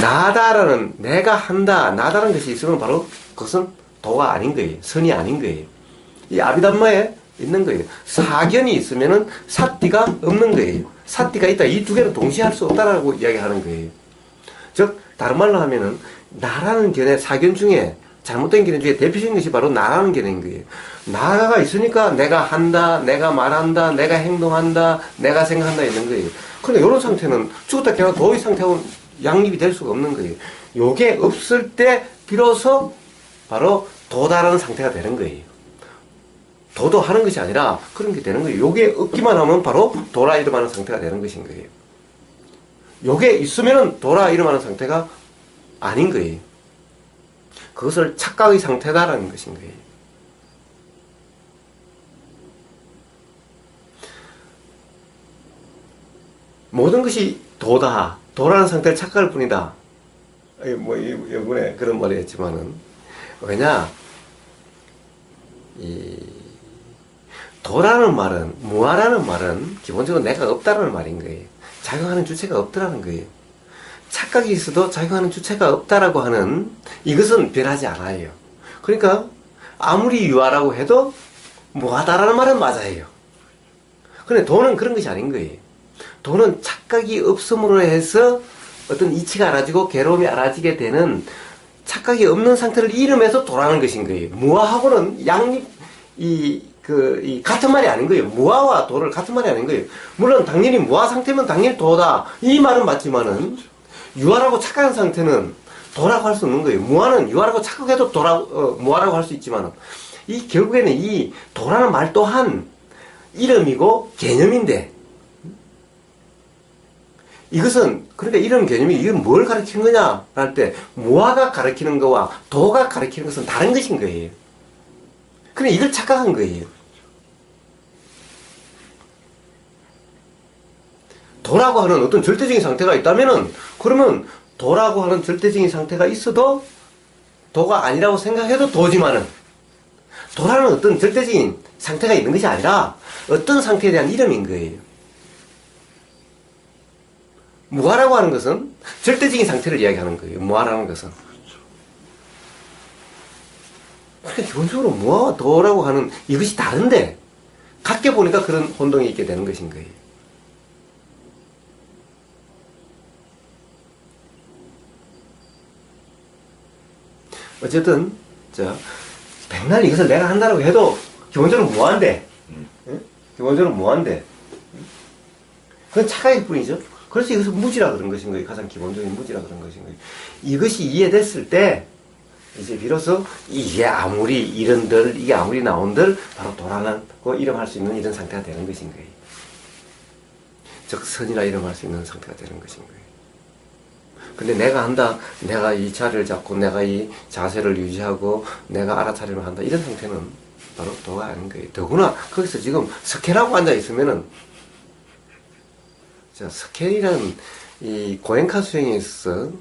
나다라는, 내가 한다, 나다라는 것이 있으면 바로 그것은 도가 아닌 거예요. 선이 아닌 거예요. 이 아비담마에 있는 거예요. 사견이 있으면은 사띠가 없는 거예요. 사띠가 있다. 이 두 개는 동시에 할 수 없다라고 이야기하는 거예요. 즉, 다른 말로 하면은, 나라는 견해, 사견 중에, 잘못된 견해 중에 대표적인 것이 바로 나라는 견해인 거예요. 나가 있으니까 내가 한다, 내가 말한다, 내가 행동한다, 내가 생각한다 있는 거예요. 그런데 이런 상태는 죽었다 깨어나 도의 상태하고는 양립이 될 수가 없는 거예요. 요게 없을 때 비로소 바로 도다라는 상태가 되는 거예요. 도도 하는 것이 아니라 그런 게 되는 거예요. 요게 없기만 하면 바로 도라 이름하는 상태가 되는 것인 거예요. 요게 있으면은 도라 이름하는 상태가 아닌 거예요. 그것을 착각의 상태다라는 것인 거예요. 모든 것이 도다. 도라는 상태를 착각할 뿐이다. 뭐, 이번에 그런 말을 했지만은. 왜냐, 도라는 말은, 무아라는 말은 기본적으로 내가 없다라는 말인 거예요. 작용하는 주체가 없다라는 거예요. 착각이 있어도 작용하는 주체가 없다라고 하는 이것은 변하지 않아요. 그러니까 아무리 유아라고 해도 무하다라는 말은 맞아요. 그런데 도는 그런 것이 아닌 거예요. 도는 착각이 없음으로 해서 어떤 이치가 알아지고 괴로움이 알아지게 되는 착각이 없는 상태를 이름해서 도라는 것인 거예요. 무아하고는 같은 말이 아닌 거예요. 무아와 도를 같은 말이 아닌 거예요. 물론 당연히 무아 상태면 당연히 도다. 이 말은 맞지만은 유아라고 착각한 상태는 도라고 할 수 없는 거예요. 무아는 유아라고 착각해도 무아라고 할 수 있지만은 이 결국에는 이 도라는 말 또한 이름이고 개념인데 이것은 그러니까 이런 개념이 이건 뭘 가르치는 거냐 할 때 무아가 가르치는 거와 도가 가르치는 것은 다른 것인 거예요. 근데 이걸 착각한 거예요. 도라고 하는 어떤 절대적인 상태가 있다면은 그러면 도라고 하는 절대적인 상태가 있어도 도가 아니라고 생각해도 도지만은 도라는 어떤 절대적인 상태가 있는 것이 아니라 어떤 상태에 대한 이름인 거예요. 무아라고 하는 것은 절대적인 상태를 이야기하는 거예요. 무아라는 것은. 그러니까 기본적으로 무아와 도라고 하는 이것이 다른데 같게 보니까 그런 혼동이 있게 되는 것인 거예요. 어쨌든 백날 이것을 내가 한다고 해도 기본적으로 무한데 기본적으로 무한데 그건 착각일 뿐이죠. 그래서 이것을 무지라 그런 것인 거예요. 가장 기본적인 무지라 그런 것인 거예요. 이것이 이해됐을 때 이제 비로소 이게 아무리 이런들 이게 아무리 나온들 바로 도라는 이름할 수 있는 이런 상태가 되는 것인 거예요. 즉 선이라 이름할 수 있는 상태가 되는 것인 거예요. 근데 내가 한다, 내가 이 자리를 잡고 내가 이 자세를 유지하고 내가 알아차림을 한다 이런 상태는 바로 도가 아닌 거예요. 더구나 거기서 지금 석회라고 앉아 있으면은 석회라는 이 고행카 수행에 있어서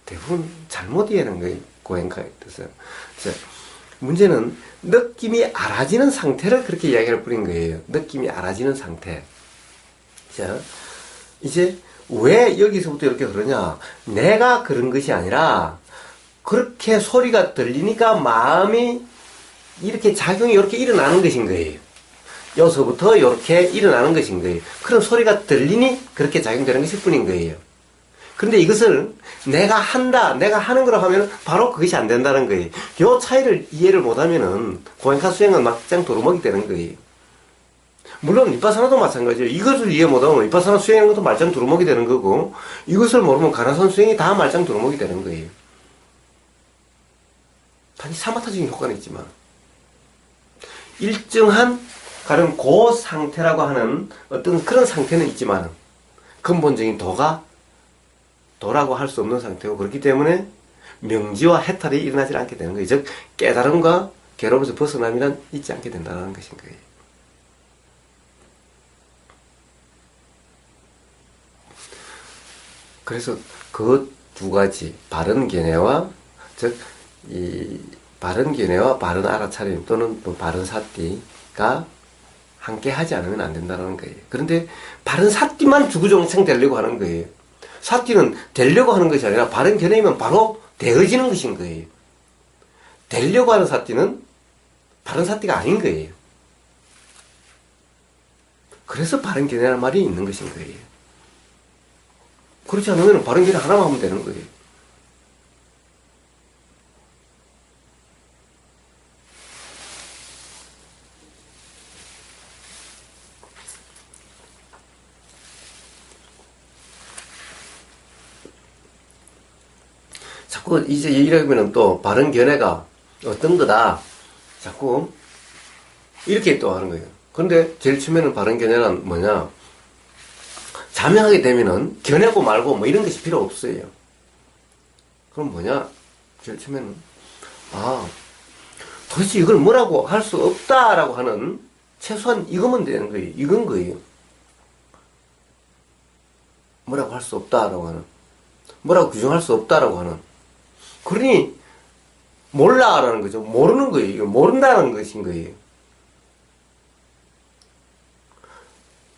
대부분 잘못 이해하는 거예요. 고행카에 뜻은. 문제는 느낌이 알아지는 상태를 그렇게 이야기할 뿐인 거예요. 느낌이 알아지는 상태. 자, 이제 왜 여기서부터 이렇게 그러냐? 내가 그런 것이 아니라 그렇게 소리가 들리니까 마음이 이렇게 작용이 이렇게 일어나는 것인 거예요. 여기서부터 이렇게 일어나는 것인 거예요. 그런 소리가 들리니 그렇게 작용되는 것일 뿐인 거예요. 그런데 이것을 내가 한다, 내가 하는 거라고 하면 바로 그것이 안 된다는 거예요. 이 차이를 이해를 못하면은 고행카 수행은 막장 도루묵이 되는 거예요. 물론 비파사나도 마찬가지예요. 이것을 이해 못하면 비파사나 수행하는 것도 말짱 두루묵이 되는 거고 이것을 모르면 가나산 수행이 다 말짱 두루묵이 되는 거예요. 단지 사마타적인 효과는 있지만 일정한 가령 그 상태라고 하는 어떤 그런 상태는 있지만 근본적인 도라고 할 수 없는 상태고 그렇기 때문에 명지와 해탈이 일어나지 않게 되는 거예요. 즉 깨달음과 괴로움에서 벗어남이란 있지 않게 된다는 것인 거예요. 그래서 그 두 가지 바른 견해와 즉 이 바른 견해와 바른 알아차림 또는 또 바른 사띠가 함께 하지 않으면 안 된다는 거예요. 그런데 바른 사띠만 주구장창 되려고 하는 거예요. 사티는 되려고 하는 것이 아니라 바른 견해이면 바로 되어지는 것인 거예요. 되려고 하는 사티는 바른 사티가 아닌 거예요. 그래서 바른 견해라는 말이 있는 것인 거예요. 그렇지 않으면 바른 견해 하나만 하면 되는 거예요. 자꾸 이제 이러면은 또 바른 견해가 어떤 거다. 자꾸 이렇게 또 하는 거예요. 근데 제일 처음에는 바른 견해란 뭐냐? 자명하게 되면은 견해고 말고 뭐 이런 것이 필요 없어요. 그럼 뭐냐? 제일 처음에는 도대체 이걸 뭐라고 할 수 없다라고 하는 최소한 이거면 되는 거예요. 이건 거예요. 뭐라고 할 수 없다라고 하는, 뭐라고 규정할 수 없다라고 하는. 그러니 몰라라는 거죠. 모르는 거예요. 이거 모른다는 것인 거예요.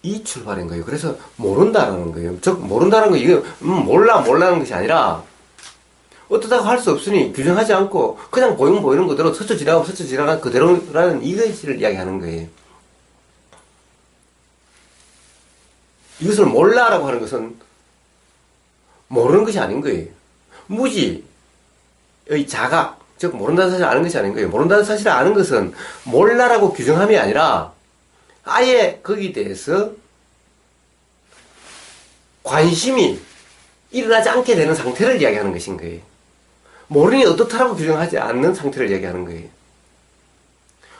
이 출발인 거예요. 그래서 모른다라는 거예요. 즉 모른다는 거 이거 몰라는 것이 아니라 어떻다고 할 수 없으니 규정하지 않고 그냥 보이는 그대로 스쳐 지나간 그대로라는 이것을 이야기하는 거예요. 이것을 몰라라고 하는 것은 모르는 것이 아닌 거예요. 무지의 자각, 즉 모른다는 사실을 아는 것이 아닌 거예요. 모른다는 사실을 아는 것은 몰라라고 규정함이 아니라 아예 거기에 대해서 관심이 일어나지 않게 되는 상태를 이야기하는 것인 거예요. 모르니 어떻다라고 규정하지 않는 상태를 이야기하는 거예요.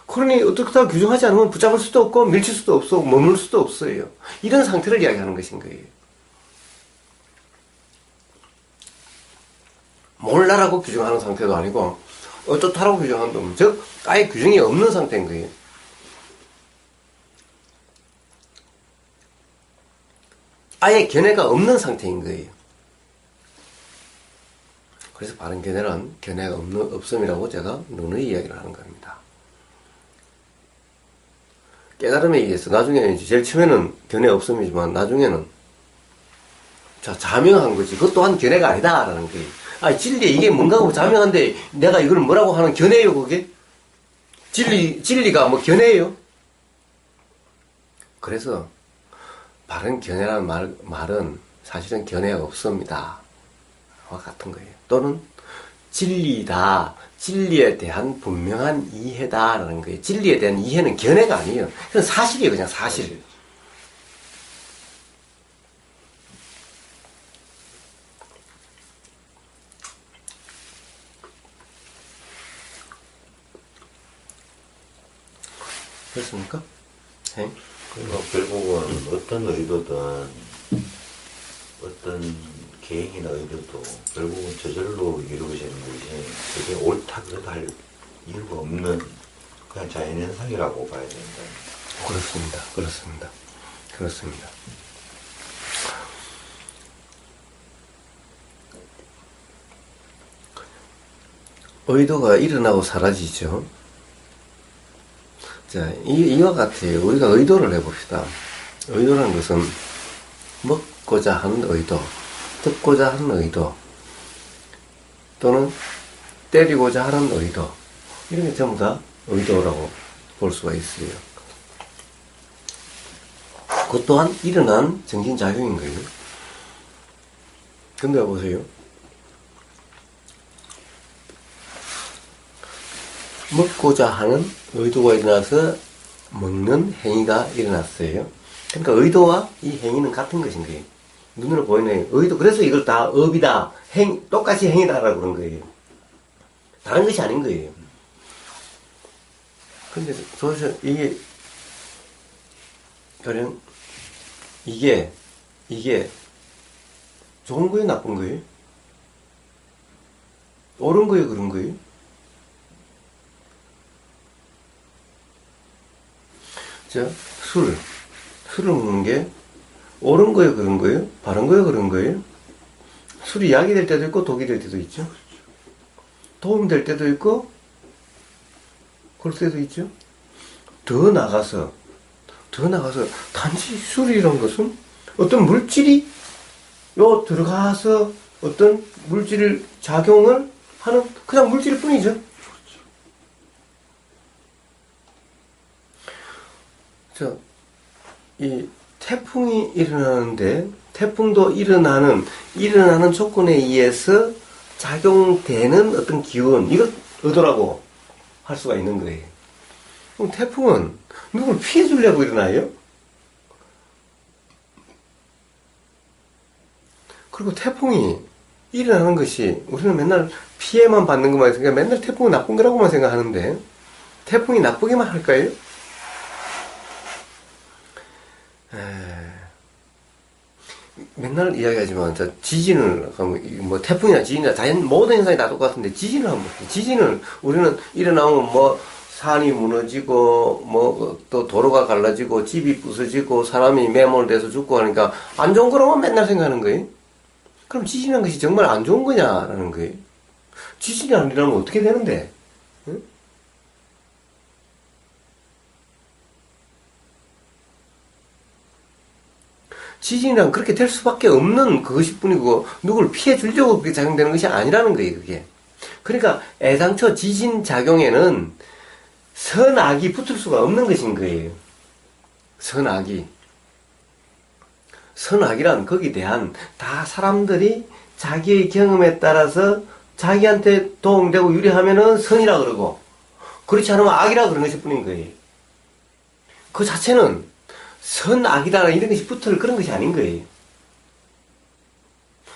그러니 어떻다고 규정하지 않으면 붙잡을 수도 없고 밀칠 수도 없고 머물 수도 없어요. 이런 상태를 이야기하는 것인 거예요. 몰라라고 규정하는 상태도 아니고 어떻다라고 규정하는 놈, 즉 아예 규정이 없는 상태인 거예요. 아예 견해가 없는 상태인 거예요. 그래서 바른 견해는 견해가 없음이라고 제가 누누이 이야기를 하는 겁니다. 깨달음에 의해서 나중에는 제일 처음에는 견해 없음이지만 나중에는 자명한 거지. 그것 또한 견해가 아니다라는 거예요. 진리에 이게 뭔가고 자명한데 내가 이걸 뭐라고 하는 견해예요, 그게? 진리가 뭐 견해예요? 그래서 바른 견해라는 말은 사실은 견해가 없습니다. 와 같은 거예요. 또는 진리다, 진리에 대한 분명한 이해다라는 거예요. 진리에 대한 이해는 견해가 아니에요. 그건 사실이에요, 그냥 사실. 그렇습니까? 네? 그러니까 결국은 어떤 의도든 어떤 계획이나 의도도 결국은 저절로 이루어지는 것이 그게 옳다 그러다 할 이유가 없는 그냥 자연현상이라고 봐야 된다. 그렇습니다. 그렇습니다. 그렇습니다. 의도가 일어나고 사라지죠. 자, 이와 같아요. 우리가 의도를 해봅시다. 의도라는 것은 먹고자 하는 의도, 듣고자 하는 의도, 또는 때리고자 하는 의도, 이런 게 전부 다 의도라고 볼 수가 있어요. 그것 또한 일어난 정신작용인 거예요. 근데 보세요. 먹고자 하는 의도가 일어나서 먹는 행위가 일어났어요. 그러니까 의도와 이 행위는 같은 것인 거예요. 눈으로 보이는 의도. 그래서 이걸 다 업이다, 똑같이 행위다라고 그런 거예요. 다른 것이 아닌 거예요. 근데 도대체 이게 가령 이게 좋은 거예요, 나쁜 거예요? 옳은 거예요, 그런 거예요? 자, 술을 먹는 게 옳은 거예요, 그런 거예요? 바른 거예요, 그런 거예요? 술이 약이 될 때도 있고 독이 될 때도 있죠. 도움 될 때도 있고 그럴 때도 있죠. 더 나가서 단지 술이란 것은 어떤 물질이 요 들어가서 어떤 물질 작용을 하는 그냥 물질일 뿐이죠. 이 태풍이 일어나는데 태풍도 일어나는 조건에 의해서 작용되는 어떤 기운, 이것 의도라고 할 수가 있는 거예요. 그럼 태풍은 누굴 피해 주려고 일어나요? 그리고 태풍이 일어나는 것이 우리는 맨날 피해만 받는 것만 생각, 맨날 태풍은 나쁜 거라고만 생각하는데 태풍이 나쁘게만 할까요? 맨날 이야기하지만 지진을 뭐 태풍이나 지진이나 자연 모든 현상이 다 똑같은데 지진을 한번 볼게요. 지진을 우리는 일어나면 뭐 산이 무너지고 뭐 또 도로가 갈라지고 집이 부서지고 사람이 매몰돼서 죽고 하니까 안 좋은 거라고 맨날 생각하는 거예요. 그럼 지진이라는 것이 정말 안 좋은 거냐라는 거예요. 지진이 안 일어나면 어떻게 되는데? 응? 지진이란 그렇게 될 수밖에 없는 그것일 뿐이고 누굴 피해 주려고 그렇게 작용되는 것이 아니라는 거예요, 그게. 그러니까 애당초 지진 작용에는 선악이 붙을 수가 없는 것인 거예요. 선악이. 선악이란 거기에 대한 다 사람들이 자기의 경험에 따라서 자기한테 도움되고 유리하면은 선이라 그러고 그렇지 않으면 악이라 그러는 것일 뿐인 거예요. 그 자체는 선악이다 이런 것이 붙을 그런 것이 아닌 거예요.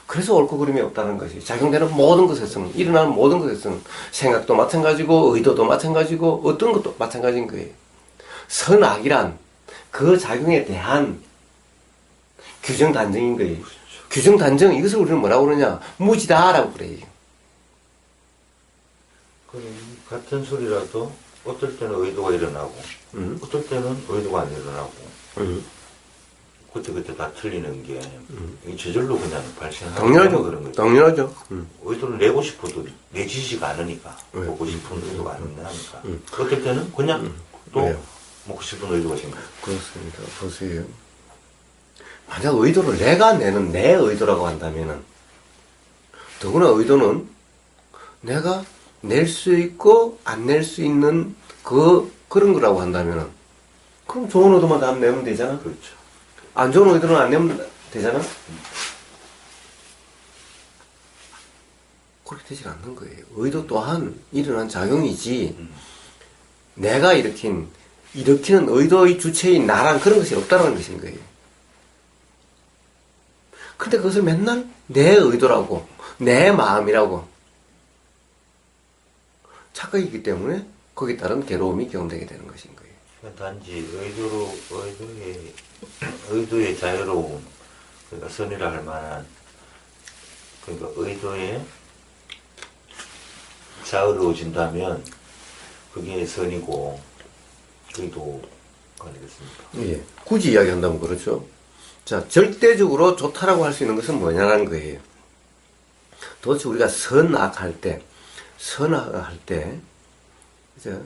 그래서 옳고 그름이 없다는 것이 작용되는 모든 것에서는 일어나는 모든 것에서는 생각도 마찬가지고 의도도 마찬가지고 어떤 것도 마찬가지인 거예요. 선악이란 그 작용에 대한 규정 단정인 거예요. 규정 단정 이것을 우리는 뭐라고 그러냐 무지다라고 그래요. 같은 소리라도 어떨 때는 의도가 일어나고 어떨 때는 의도가 안 일어나고 그때 다 틀리는 게 저절로 그냥 발생하는 당연하죠. 그런 거죠. 당연하죠. 의도를 내고 싶어도 내지지가 않으니까 보고 싶은 의도가 안 나니까 어떨 때는 그냥 또 왜요? 먹고 싶은 의도가 생겨요. 그렇습니다. 보세요. 만약 의도를 내가 내는 내 의도라고 한다면은 더구나 의도는 내가 낼 수 있고 안 낼 수 있는 그런 거라고 한다면은 그럼 좋은 의도만 다 내면 되잖아. 그렇죠. 안 좋은 의도는 안 내면 되잖아. 그렇게 되질 않는 거예요. 의도 또한 일어난 작용이지 내가 일으키는 의도의 주체인 나란 그런 것이 없다는 것인 거예요. 근데 그것을 맨날 내 의도라고 내 마음이라고 착각이기 때문에 거기에 따른 괴로움이 경험되게 되는 것인 거예요. 단지 의도의 자유로움, 그러니까 선이라 할 만한, 그러니까 의도에 자유로워진다면 그게 선이고 의도가 되겠습니까? 예. 굳이 이야기한다면 그렇죠. 자, 절대적으로 좋다라고 할 수 있는 것은 뭐냐는 거예요. 도대체 우리가 선악할 때, 그죠?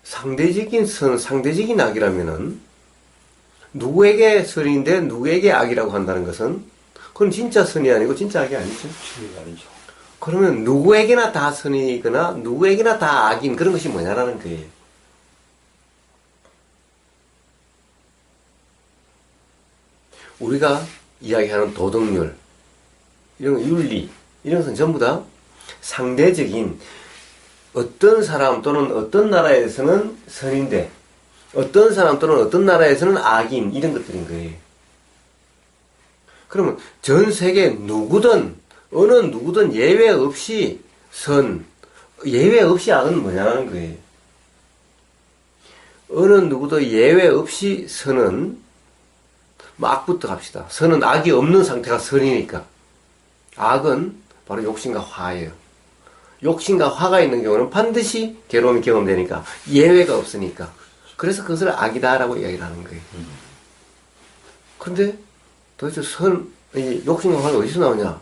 상대적인 선, 상대적인 악이라면은 누구에게 선인데 누구에게 악이라고 한다는 것은 그건 진짜 선이 아니고 진짜 악이 아니죠. 아니죠. 그러면 누구에게나 다 선이거나 누구에게나 다 악인 그런 것이 뭐냐라는 거예요. 우리가 이야기하는 도덕률, 이런 윤리, 이런 것은 전부 다 상대적인 어떤 사람 또는 어떤 나라에서는 선인데 어떤 사람 또는 어떤 나라에서는 악인 이런 것들인 거예요. 그러면 전 세계 누구든 어느 누구든 예외 없이 선, 예외 없이 악은 뭐냐는 거예요. 어느 누구도 예외 없이 선은 악부터 갑시다. 선은 악이 없는 상태가 선이니까. 악은 바로 욕심과 화예요. 욕심과 화가 있는 경우는 반드시 괴로움이 경험되니까 예외가 없으니까. 그래서 그것을 악이다라고 이야기를 하는 거예요. 그런데 도대체 이 욕심과 화가 어디서 나오냐?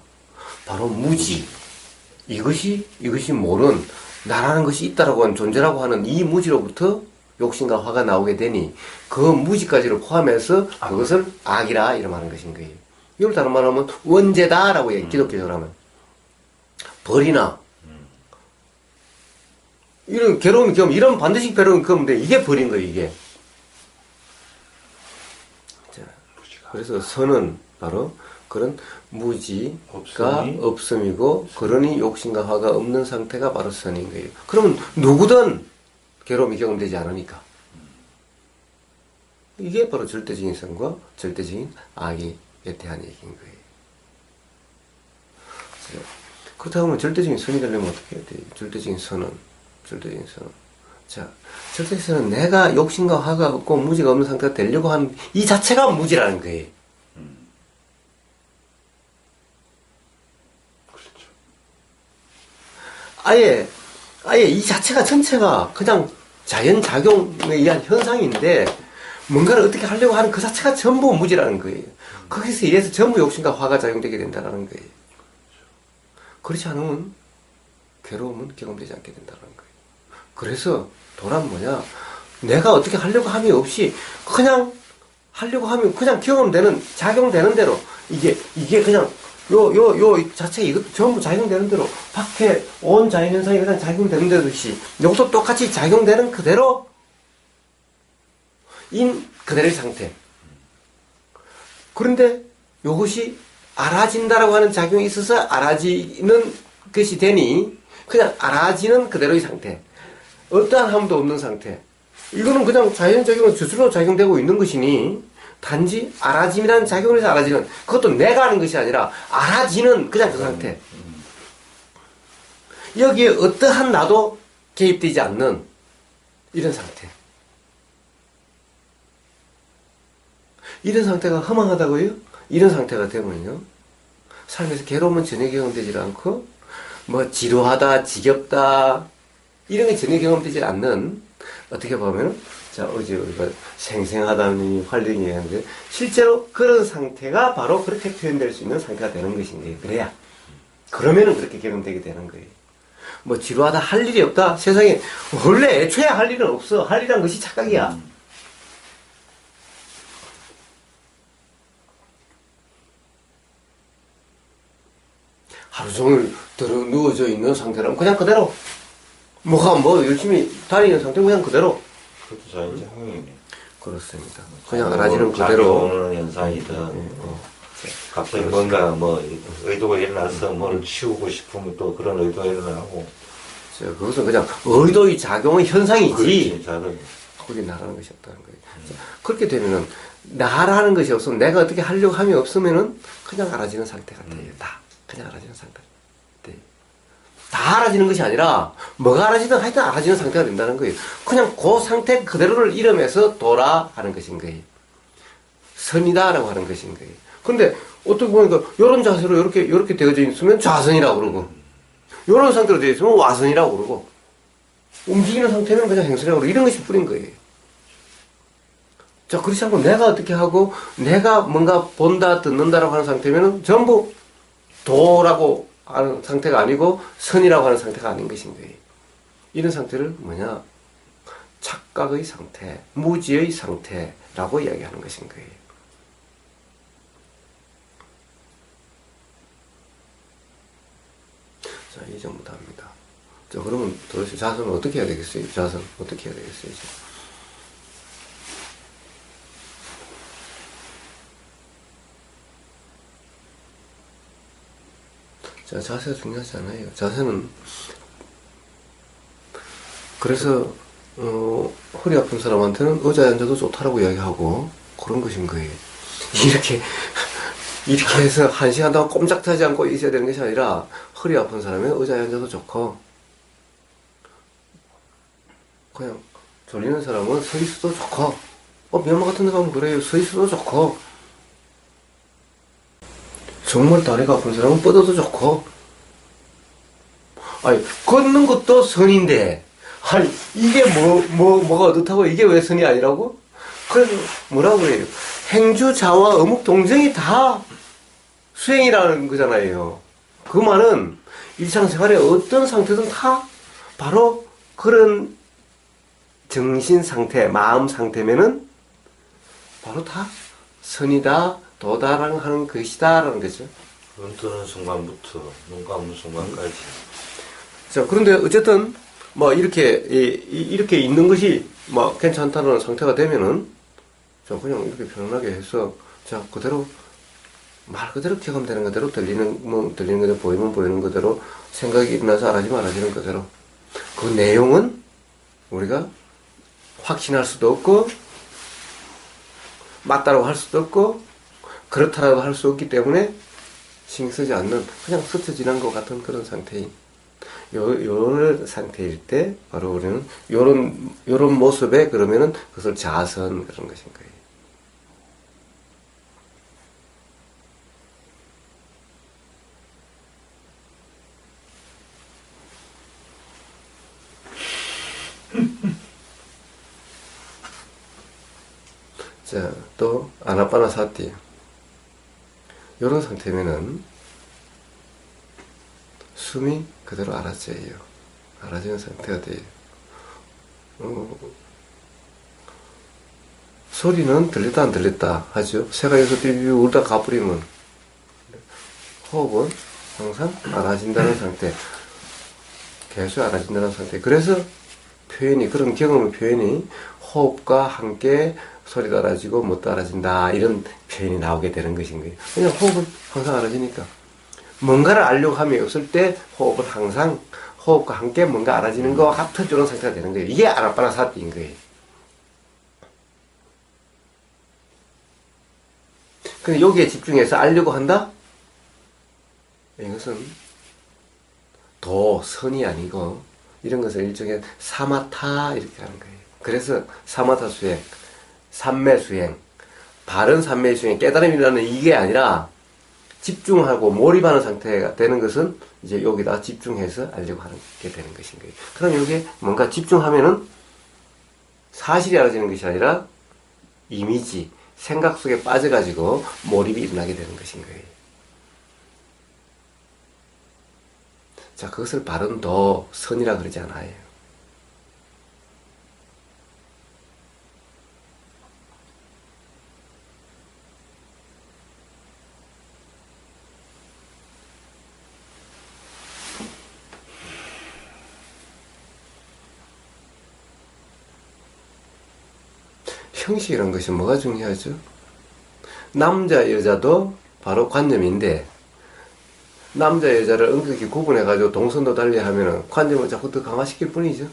바로 무지. 이것이 모른 나라는 것이 있다라고 하는 존재라고 하는 이 무지로부터 욕심과 화가 나오게 되니 그 무지까지를 포함해서 그것을 악이라 이름하는 것인 거예요. 이걸 다른 말로 하면 원죄다라고 얘기, 기독교적으로 하면. 벌이나, 이런 괴로움이 겪으면, 이런 반드시 괴로움이 겪으면 이게 벌인 거예요, 이게. 자, 그래서 선은 바로 그런 무지가 없음이고, 그러니 욕심과 화가 없는 상태가 바로 선인 거예요. 그러면 누구든 괴로움이 경험되지 않으니까. 이게 바로 절대적인 선과 절대적인 악에 대한 얘기인 거예요. 그렇다고 하면 절대적인 선이 되려면 어떻게 해야 돼요? 절대적인 선은. 자, 절대적인 선은 내가 욕심과 화가 없고 무지가 없는 상태가 되려고 하는 이 자체가 무지라는 거예요. 그렇죠. 아예 이 자체가 전체가 그냥 자연작용에 의한 현상인데, 뭔가를 어떻게 하려고 하는 그 자체가 전부 무지라는 거예요. 거기서 의해서 전부 욕심과 화가 작용되게 된다는 거예요. 그렇지 않으면 괴로움은 경험되지 않게 된다는 거예요. 그래서 도란 뭐냐? 내가 어떻게 하려고 함이 없이 그냥 하려고 하면 그냥 경험되는, 작용되는 대로 이게 그냥 요 자체 이것 전부 작용되는 대로 밖에 온 자연현상이 그냥 작용되는 대로듯이 이것도 똑같이 작용되는 그대로 그대로의 상태. 그런데 이것이 알아진다라고 하는 작용이 있어서 알아지는 것이 되니 그냥 알아지는 그대로의 상태. 어떠한 함도 없는 상태. 이거는 그냥 자연적으로 스스로 작용되고 있는 것이니 단지 알아짐이라는 작용을 해서 알아지는, 그것도 내가 하는 것이 아니라 알아지는 그냥 그 상태. 여기에 어떠한 나도 개입되지 않는 이런 상태. 이런 상태가 허망하다고요? 이런 상태가 되면요, 삶에서 괴로움은 전혀 경험되지 않고, 뭐 지루하다, 지겹다, 이런 게 전혀 경험되지 않는, 어떻게 보면, 자, 어제 우리가 생생하다는 활용이 얘기하는데, 실제로 그런 상태가 바로 그렇게 표현될 수 있는 상태가 되는 것인 거예요. 그래야. 그러면은 그렇게 경험되게 되는 거예요. 뭐 지루하다, 할 일이 없다? 세상에, 원래 애초에 할 일은 없어. 할 일이란 것이 착각이야. 하루 종일 누워져 있는 상태라면 그냥 그대로, 뭐 열심히 다니는 상태 그냥 그대로. 그것도 자연작용이네. 그렇습니다. 그냥 알아지는 그대로. 오는 현상이든, 갑자기 뭔가 의도가 일어나서 뭘 치우고 싶으면 또 그런 의도가 일어나고. 그것은 그냥 의도의 작용의 현상이지. 그렇지, 거기 나라는 것이 없다는 거예요. 그렇게 되면은, 나라는 것이 없으면, 내가 어떻게 하려고 함이 없으면은, 그냥 알아지는 상태가 돼요. 다. 그냥 알아지는 상태가 돼요. 다 알아지는 것이 아니라, 뭐가 알아지든 하여튼 알아지는 상태가 된다는 거예요. 그냥 그 상태 그대로를 이름해서 도라 하는 것인 거예요. 선이다라고 하는 것인 거예요. 근데, 어떻게 보니까, 요런 자세로 요렇게 되어져 있으면 좌선이라고 그러고, 요런 상태로 되어 있으면 와선이라고 그러고, 움직이는 상태는 그냥 행선이라고 그러고, 이런 것이 뿌린 거예요. 자, 그렇지 않고 내가 어떻게 하고, 내가 뭔가 본다, 듣는다라고 하는 상태면은 전부 도라고 하는 상태가 아니고 선이라고 하는 상태가 아닌 것인 거예요. 이런 상태를 뭐냐? 착각의 상태, 무지의 상태라고 이야기하는 것인 거예요. 자, 이 정도 답니다. 자, 그러면 도대체 자선은 어떻게 해야 되겠어요? 자선 어떻게 해야 되겠어요? 이제? 자, 자세가 중요하지 않아요. 자세는, 그래서, 허리 아픈 사람한테는 의자에 앉아도 좋다라고 이야기하고, 그런 것인 거예요. 이렇게 해서 1시간 동안 꼼짝하지 않고 있어야 되는 것이 아니라, 허리 아픈 사람은 의자에 앉아도 좋고, 그냥 졸리는 사람은 서 있어도 좋고, 미얀마 같은 데 가면 그래요. 서 있어도 좋고, 정말 다리가 아픈 사람은 뻗어도 좋고, 걷는 것도 선인데, 이게 뭐가 어떻다고, 이게 왜 선이 아니라고? 그래서 뭐라고 그래요? 행주자와 어묵동정이 다 수행이라는 거잖아요. 그 말은 일상생활의 어떤 상태든 다 바로 그런 정신 상태, 마음 상태면은 바로 다 선이다, 도달하는 것이다라는 거죠. 눈 뜨는 순간부터 눈 감는 순간까지. 자, 그런데 어쨌든 뭐 이렇게 있는 것이 뭐 괜찮다는 상태가 되면은 자, 그냥 이렇게 편안하게 해서 자, 그대로 말 그대로 경험되는 그대로 들리는 그대로 보이면 보이는 그대로 생각이 일어나서 알아지 말아지는 그대로 그 내용은 우리가 확신할 수도 없고 맞다라고 할 수도 없고 그렇다라고 할 수 없기 때문에 신경 쓰지 않는 그냥 스쳐 지난 것 같은 그런 상태인 요런 상태일 때 바로 우리는 요런 모습에 그러면은 그것을 자선 그런 것인 거예요. 자, 또 아나파나사티 이런 상태면은 숨이 그대로 알아지는 상태가 돼요. 소리는 들렸다 안 들렸다 하죠. 새가 여기서 삐삐 울다 가버리면 호흡은 항상 알아진다는 상태, 계속 알아진다는 상태. 그래서 그런 경험의 표현이 호흡과 함께 소리도 알아지고 뭣도 알아진다 이런 표현이 나오게 되는 것인 거예요. 그냥 호흡은 항상 알아지니까 뭔가를 알려고 함이 없을 때 호흡은 항상 호흡과 함께 뭔가 알아지는 것과 같은 이런 상태가 되는 거예요. 이게 아나파나사티인 거예요. 근데 여기에 집중해서 알려고 한다? 이것은 선이 아니고 이런 것을 일종의 사마타 이렇게 하는 거예요. 그래서 사마타 수행, 삼매 수행, 바른 삼매 수행, 깨달음이라는 이게 아니라 집중하고 몰입하는 상태가 되는 것은 이제 여기다 집중해서 알려고 하는 게 되는 것인 거예요. 그럼 여기에 뭔가 집중하면은 사실이 알아지는 것이 아니라 이미지, 생각 속에 빠져가지고 몰입이 일어나게 되는 것인 거예요. 자, 그것을 바른 선이라 그러지 않아요. 형식이란 것이 뭐가 중요하죠? 남자, 여자도 바로 관념인데 남자, 여자를 엄격히 구분해가지고 동선도 달리하면 관념을 자꾸 더 강화시킬 뿐이죠.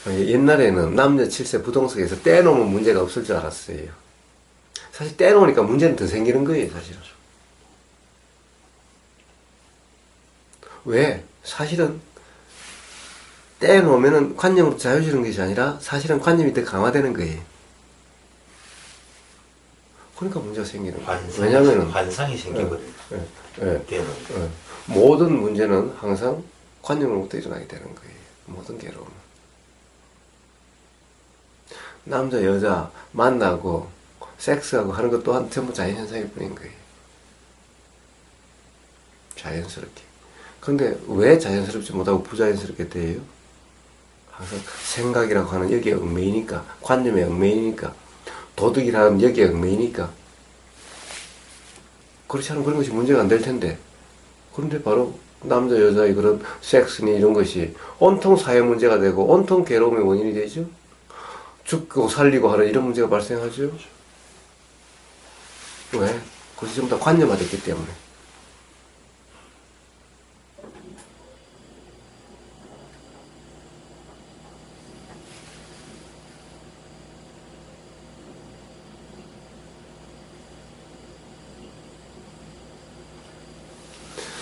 옛날에는 남녀 7세 부동석에서 떼놓으면 문제가 없을 줄 알았어요. 사실 떼놓으니까 문제는 더 생기는 거예요, 사실은. 왜? 사실은 떼놓으면 관념으로 자유지는 것이 아니라 사실은 관념이 더 강화되는 거예요. 그러니까 문제가 생기는 거예요. 왜냐면은 환상이 생기거든요. 모든 문제는 항상 관념으로부터 일어나게 되는 거예요. 모든 괴로움은. 남자, 여자 만나고 섹스하고 하는 것 또한 전부 자연현상일 뿐인 거예요. 자연스럽게. 근데 왜 자연스럽지 못하고 부자연스럽게 돼요? 항상 생각이라고 하는 여기에 얽매이니까, 관념에 얽매이니까, 도덕이라는 여기에 얽매이니까. 그렇지 않으면 그런 것이 문제가 안 될 텐데. 그런데 바로 남자, 여자의 그런 섹스니 이런 것이 온통 사회 문제가 되고 온통 괴로움의 원인이 되죠. 죽고 살리고 하는 이런 문제가 발생하죠. 왜? 그것이 전부 다 관념화됐기 때문에.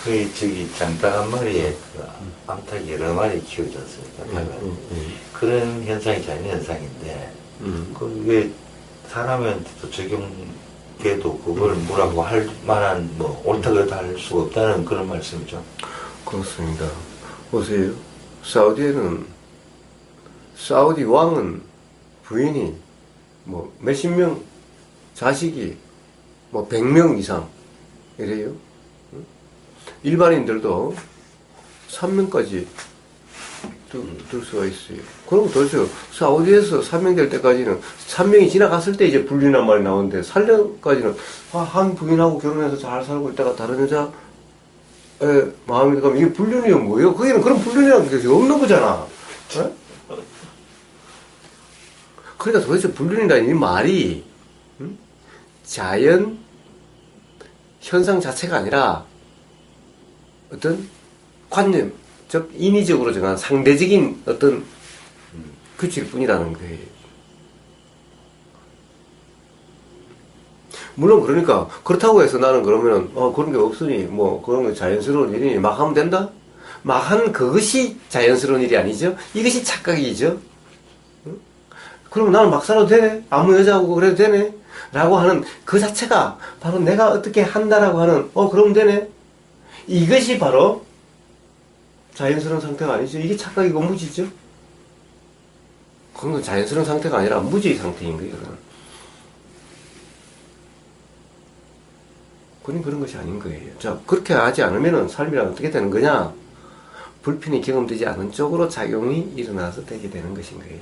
그 저기 장닭 한 마리에 그 암탉 여러 마리 키우지 않습니까? 그런 현상이 자연현상인데 그게 사람한테도 적용돼도 그걸 뭐라고 할 만한 뭐 옳다 그렇다 할 수가 없다는 그런 말씀이죠. 그렇습니다. 보세요. 사우디에는 사우디 왕은 부인이 뭐 몇십 명 자식이 뭐 100명 이상 이래요. 일반인들도 3명까지 들 수가 있어요. 그럼 도대체 사우디에서 3명 될 때까지는 3명이 지나갔을 때 이제 불륜이란 말이 나오는데 4년까지는 한 부인하고 결혼해서 잘 살고 있다가 다른 여자 마음이 가면 이게 불륜이 뭐예요? 거기는 그런 불륜이라는 게 없는 거잖아. 에? 그러니까 도대체 불륜이라는 이 말이 자연 현상 자체가 아니라 어떤 관념, 즉 인위적으로 정한 상대적인 어떤 규칙일 뿐이라는 거예요. 물론 그러니까 그렇다고 해서 나는 그러면은 그런 게 없으니 뭐 그런 게 자연스러운 일이니 막 하면 된다? 막 한 그것이 자연스러운 일이 아니죠? 이것이 착각이죠? 응? 그럼 나는 막 살아도 되네? 아무 여자하고 그래도 되네? 라고 하는 그 자체가 바로 내가 어떻게 한다라고 하는 그러면 되네? 이것이 바로 자연스러운 상태가 아니죠? 이게 착각이고 무지죠? 그건 자연스러운 상태가 아니라 무지의 상태인 거예요. 그건 그런 것이 아닌 거예요. 자, 그렇게 하지 않으면 삶이란 어떻게 되는 거냐? 불편이 경험되지 않은 쪽으로 작용이 일어나서 되게 되는 것인 거예요.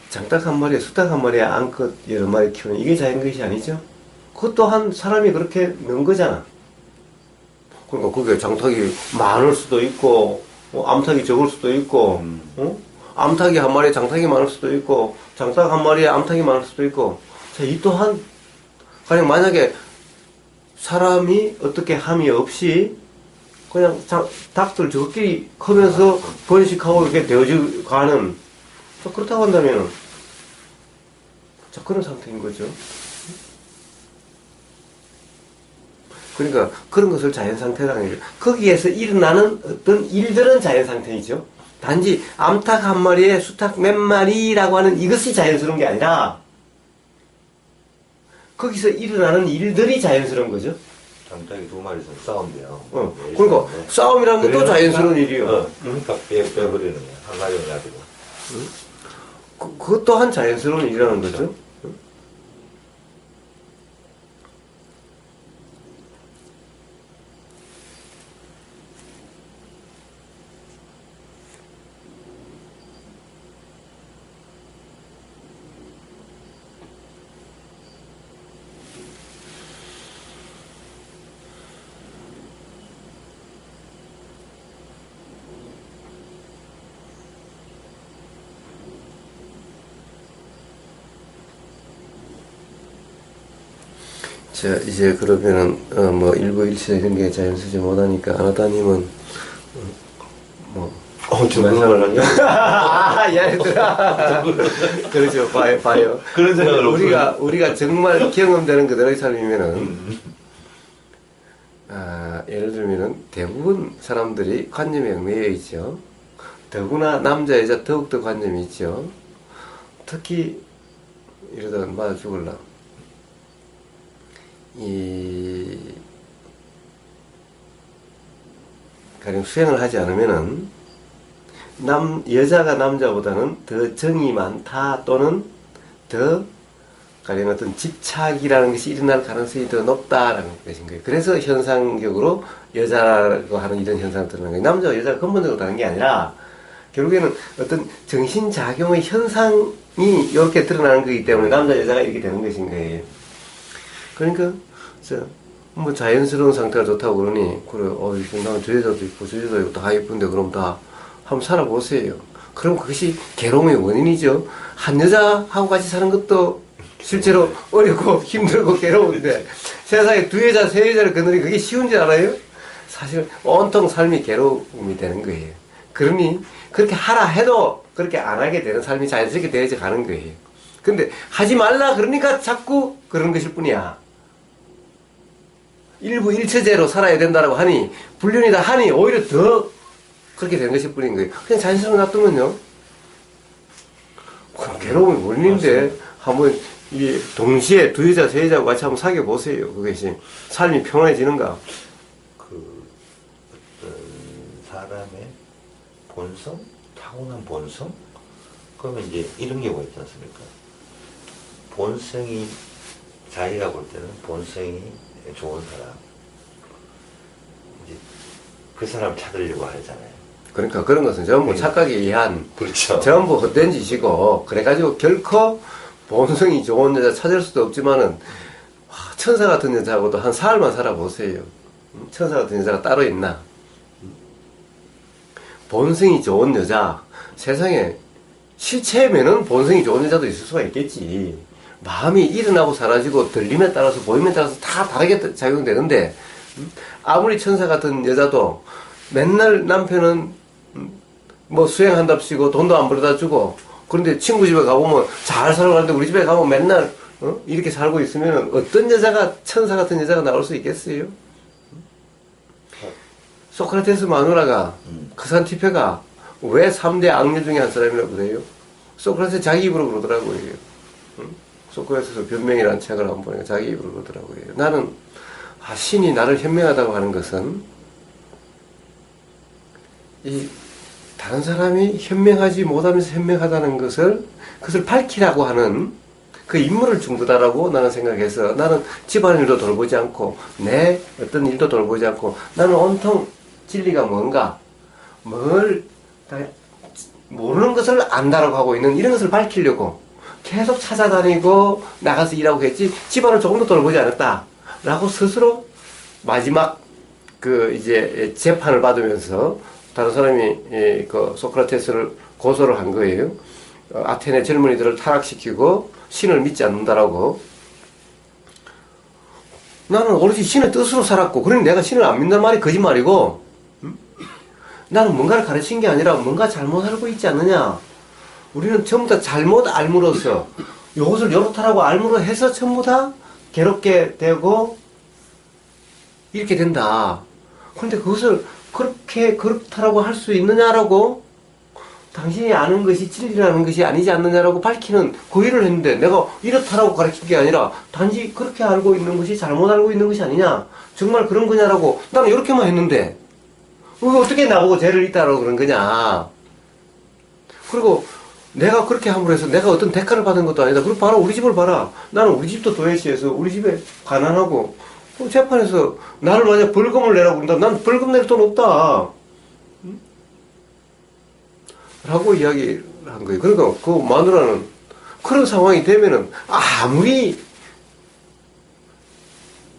장닭 한 마리에 수탉 한 마리에 암컷 여러 마리 키우는 이게 자연 것이 아니죠? 그것 또한 사람이 그렇게 넣은 거잖아. 그러니까 그게 장닭이 많을 수도 있고 암탉이 적을 수도 있고 암탉이 한 마리에 장닭이 많을 수도 있고 장닭 한 마리에 암탉이 많을 수도 있고 자, 이 또한 그냥 만약에 사람이 어떻게 함이 없이 그냥 닭들 저끼리 크면서 번식하고 이렇게 되어져 가는 그렇다고 한다면 자 그런 상태인 거죠. 그러니까 그런 것을 자연 상태라는 거죠. 거기에서 일어나는 어떤 일들은 자연 상태이죠. 단지 암탉 한 마리에 수탉 몇 마리라고 하는 이것이 자연스러운 게 아니라 거기서 일어나는 일들이 자연스러운 거죠. 장닭이 두 마리에서 싸운대요. 그러니까 싸움이라는 것도 자연스러운 일이요. 그러니까 빼버리는 거야. 한 가지 가지고. 그것 또한 자연스러운 일이라는 거죠. 자, 이제 그러면은, 뭐, 일부일체 이런 게 자연스럽지 못하니까, 아나타님은, 정말 생각을 하냐? 얘들아. 그렇죠. 봐요. 그런 생각을 우리가 정말 경험되는 그대로의 삶이면은, 예를 들면은, 대부분 사람들이 관념에 얽매여 있죠. 더구나 남자, 여자 더욱더 관념이 있죠. 특히, 이러다가 맞아 죽을라. 가령 수행을 하지 않으면은 여자가 남자보다는 더 정이 많다 또는 더 가령 어떤 집착이라는 것이 일어날 가능성이 더 높다라는 것인 거예요. 그래서 현상적으로 여자라고 하는 이런 현상이 드러나는 거예요. 남자와 여자가 근본적으로 다른 게 아니라 결국에는 어떤 정신작용의 현상이 이렇게 드러나는 거기 때문에 남자 여자가 이렇게 되는 것인 거예요. 그러니까 뭐 자연스러운 상태가 좋다고 그러니 그래 나는 저 여자도 있고 저 여자도 있고 다 이쁜데 그럼 다 한번 살아보세요. 그럼 그것이 괴로움의 원인이죠. 한 여자하고 같이 사는 것도 실제로 어렵고 힘들고 괴로운데 세상에 두 여자 세 여자를 거느리 그게 쉬운 줄 알아요? 사실 온통 삶이 괴로움이 되는 거예요. 그러니 그렇게 하라 해도 그렇게 안 하게 되는 삶이 자연스럽게 되어져 가는 거예요. 근데 하지 말라 그러니까 자꾸 그런 것일 뿐이야. 일부 일체제로 살아야 된다라고 하니 불륜이다 하니 오히려 더 그렇게 되는 것일 뿐인 거예요. 그냥 자연스러워 놔두면요. 괴로움이 원인인데 한번 이게 동시에 두 여자 세 여자하고 같이 한번 사귀어 보세요. 그것이 삶이 평온해지는가? 그 어떤 사람의 본성, 타고난 본성, 그러면 이제 이런 경우가 있지 않습니까? 본성이 자기가 볼 때는 본성이 좋은 사람, 이제 그 사람 찾으려고 하잖아요. 그러니까 그런 것은 전부 착각에 의한 그렇죠. 전부 헛된 짓이고 그래가지고 결코 본성이 좋은 여자 찾을 수도 없지만은 와, 천사 같은 여자하고도 한 사흘만 살아보세요. 천사 같은 여자가 따로 있나? 본성이 좋은 여자 세상에 실체면은 본성이 좋은 여자도 있을 수가 있겠지. 마음이 일어나고 사라지고 들림에 따라서 보임에 따라서 다 다르게 작용되는데 아무리 천사 같은 여자도 맨날 남편은 뭐 수행한답시고 돈도 안 벌어다 주고 그런데 친구 집에 가보면 잘 살고 가는데 우리 집에 가면 맨날 이렇게 살고 있으면 어떤 여자가 천사 같은 여자가 나올 수 있겠어요? 소크라테스 마누라가 크산티페가 왜 3대 악녀 중에 한 사람이라고 그래요? 소크라테스 자기 입으로 그러더라고요. 소크라테스 변명이라는 책을 한번 보니까 자기 입으로 그러더라고요. 나는 신이 나를 현명하다고 하는 것은 이 다른 사람이 현명하지 못하면서 현명하다는 그것을 밝히라고 하는 그 임무를 준 거다라고 나는 생각해서 나는 집안일도 돌보지 않고 내 어떤 일도 돌보지 않고 나는 온통 진리가 뭔가 뭘 모르는 것을 안다라고 하고 있는 이런 것을 밝히려고 계속 찾아다니고 나가서 일하고 했지 집안을 조금도 돌보지 않았다라고 스스로 마지막 그 이제 재판을 받으면서 다른 사람이 그 소크라테스를 고소를 한 거예요. 아테네 젊은이들을 타락시키고 신을 믿지 않는다라고. 나는 오로지 신의 뜻으로 살았고, 그러니 내가 신을 안 믿는 말이 거짓말이고, 나는 뭔가를 가르친 게 아니라 뭔가 잘못 알고 있지 않느냐. 우리는 전부 다 잘못 알므로써 이것을 요렇다라고 알므로 해서 전부 다 괴롭게 되고 이렇게 된다. 그런데 그것을 그렇게 그렇다라고 할 수 있느냐라고 당신이 아는 것이 진리라는 것이 아니지 않느냐라고 밝히는 그 일을 했는데 내가 이렇다라고 가르친 게 아니라 단지 그렇게 알고 있는 것이 잘못 알고 있는 것이 아니냐 정말 그런 거냐라고 나는 이렇게만 했는데 어떻게 나보고 죄를 있다라고 그런 거냐. 그리고 내가 그렇게 함으로 해서 내가 어떤 대가를 받은 것도 아니다. 그리고 바로 우리 집을 봐라. 나는 우리 집도 도외시에서 우리 집에 가난하고 재판에서 나를 만약 벌금을 내라고 그런다. 난 벌금 낼 돈 없다. 라고 이야기를 한 거예요. 그러니까 그 마누라는 그런 상황이 되면은 아무리